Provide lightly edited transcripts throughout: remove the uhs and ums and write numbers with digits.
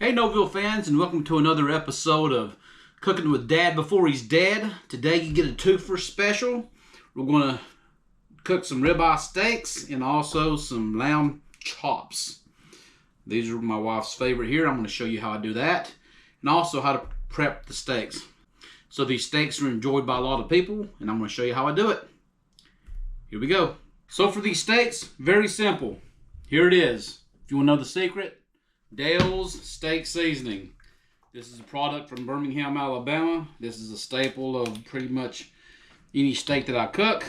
Hey Noville fans, and welcome to another episode of Cooking with Dad Before He's Dead. Today you get a two-for special. We're going to cook some ribeye steaks and also some lamb chops. These are my wife's favorite here. I'm going to show you how I do that and also how to prep the steaks. So these steaks are enjoyed by a lot of people and I'm going to show you how I do it. Here we go. So for these steaks, very simple. Here it is. If you want to know the secret, Dale's Steak Seasoning. This is a product from Birmingham, Alabama. This is a staple of pretty much any steak that I cook.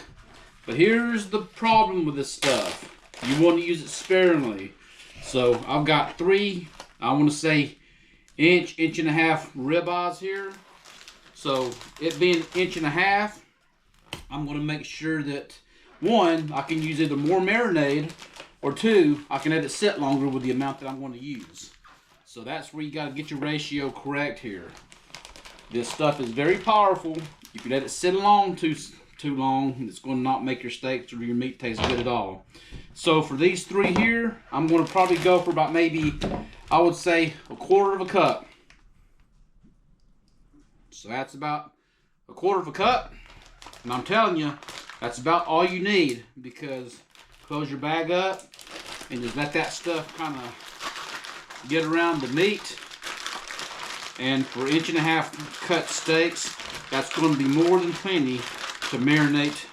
But here's the problem with this stuff. You want to use it sparingly. So I've got three, I want to say inch and a half ribeyes here. So it being inch and a half, I'm going to make sure that one, I can use either more marinade, or two, I can let it sit longer with the amount that I'm going to use. So that's where you got to get your ratio correct here. This stuff is very powerful. If you let it sit along too long, it's going to not make your steaks or your meat taste good at all. So for these three here, I'm going to probably go for about maybe, I would say, a quarter of a cup. So that's about a quarter of a cup. And I'm telling you, that's about all you need, because close your bag up and just let that stuff kind of get around the meat. And for inch and a half cut steaks, that's going to be more than plenty to marinate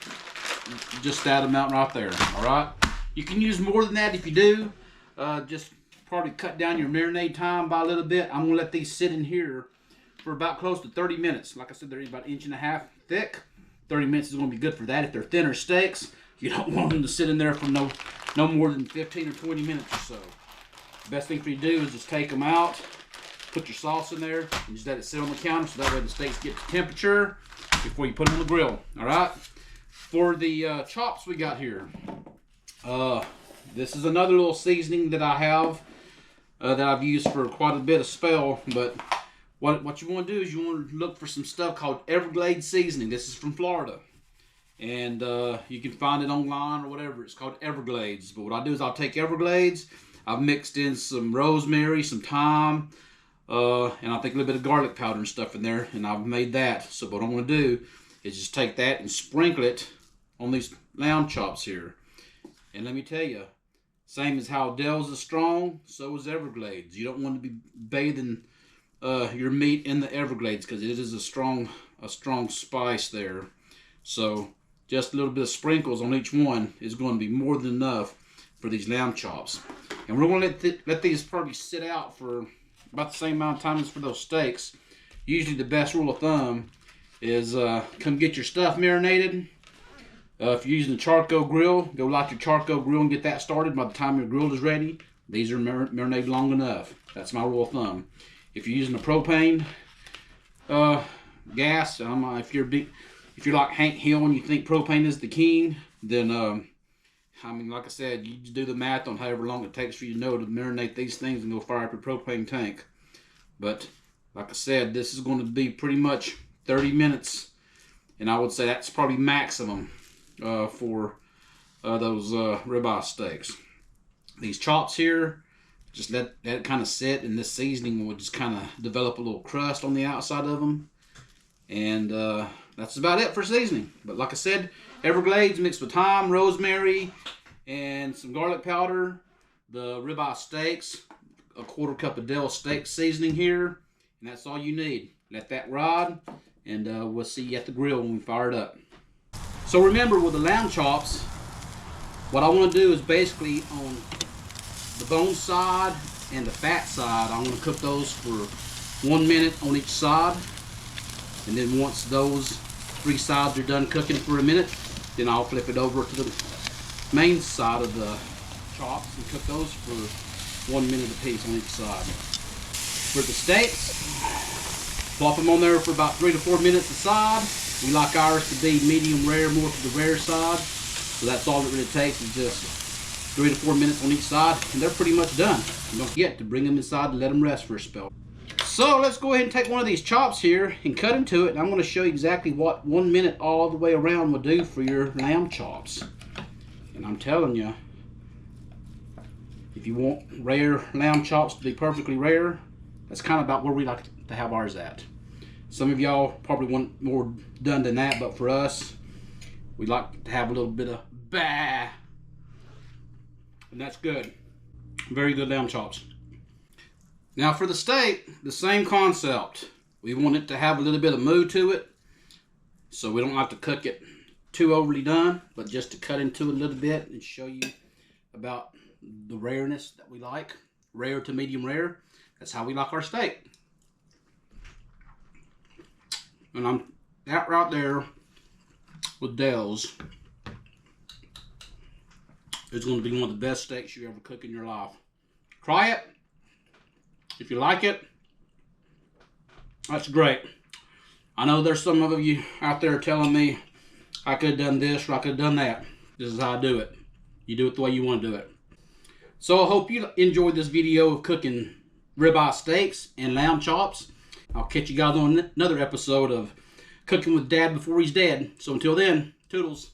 just that amount right there. All right, you can use more than that if you do. Just probably cut down your marinade time by a little bit. I'm going to let these sit in here for about close to 30 minutes. Like I said, they're about inch and a half thick. 30 minutes is going to be good for that. If they're thinner steaks, you don't want them to sit in there for no more than 15 or 20 minutes or so. The best thing for you to do is just take them out, put your sauce in there, and just let it sit on the counter so that way the steaks get to temperature before you put them on the grill. All right. For the chops we got here, this is another little seasoning that I have that I've used for quite a bit of spell. But what you want to do is you want to look for some stuff called Everglades Seasoning. This is from Florida. And you can find it online or whatever. It's called Everglades. But what I do is I'll take Everglades. I've mixed in some rosemary, some thyme, and I think a little bit of garlic powder and stuff in there. And I've made that. So what I'm going to do is just take that and sprinkle it on these lamb chops here. And let me tell you, same as how Dale's is strong, so is Everglades. You don't want to be bathing your meat in the Everglades because it is a strong spice there. So just a little bit of sprinkles on each one is going to be more than enough for these lamb chops. And we're going to let these probably sit out for about the same amount of time as for those steaks. Usually the best rule of thumb is come get your stuff marinated. If you're using a charcoal grill, go light your charcoal grill and get that started. By the time your grill is ready, these are marinated long enough. That's my rule of thumb. If you're using a propane gas, if you're like Hank Hill and you think propane is the king, then I mean, like I said, you just do the math on however long it takes for you to marinate these things and go fire up your propane tank. But like I said, this is going to be pretty much 30 minutes, and I would say that's probably maximum for those ribeye steaks. These chops here, just let it kind of sit, and this seasoning will just kind of develop a little crust on the outside of them. And that's about it for seasoning. But like I said, Everglades mixed with thyme, rosemary, and some garlic powder. The ribeye steaks, a quarter cup of Dale's Steak Seasoning here. And that's all you need. Let that ride, and we'll see you at the grill when we fire it up. So remember, with the lamb chops, what I want to do is basically on the bone side and the fat side, I'm going to cook those for 1 minute on each side. And then once those three sides are done cooking for a minute, then I'll flip it over to the main side of the chops and cook those for 1 minute apiece on each side. For the steaks, plop them on there for about 3 to 4 minutes a side. We like ours to be medium rare, more to the rare side. So that's all it really takes, is just 3 to 4 minutes on each side, and they're pretty much done. And don't forget to bring them inside and let them rest for a spell. So let's go ahead and take one of these chops here and cut into it. And I'm going to show you exactly what 1 minute all the way around will do for your lamb chops. And I'm telling you, if you want rare lamb chops to be perfectly rare, That's kind of about where we like to have ours at. Some of y'all probably want more done than that, but for us, we like to have a little bit of bah. And that's good. Very good lamb chops. Now for the steak, the same concept. We want it to have a little bit of moo to it. So we don't like to cook it too overly done, but just to cut into it a little bit and show you about the rareness that we like. Rare to medium rare. That's how we like our steak. And that right there with Dell's is going to be one of the best steaks you ever cook in your life. Try it. If you like it, that's great. I know there's some of you out there telling me I could have done this or I could have done that. This is how I do it. You do it the way you want to do it. So I hope you enjoyed this video of cooking ribeye steaks and lamb chops. I'll catch you guys on another episode of Cooking with Dad Before He's Dead. So until then, toodles.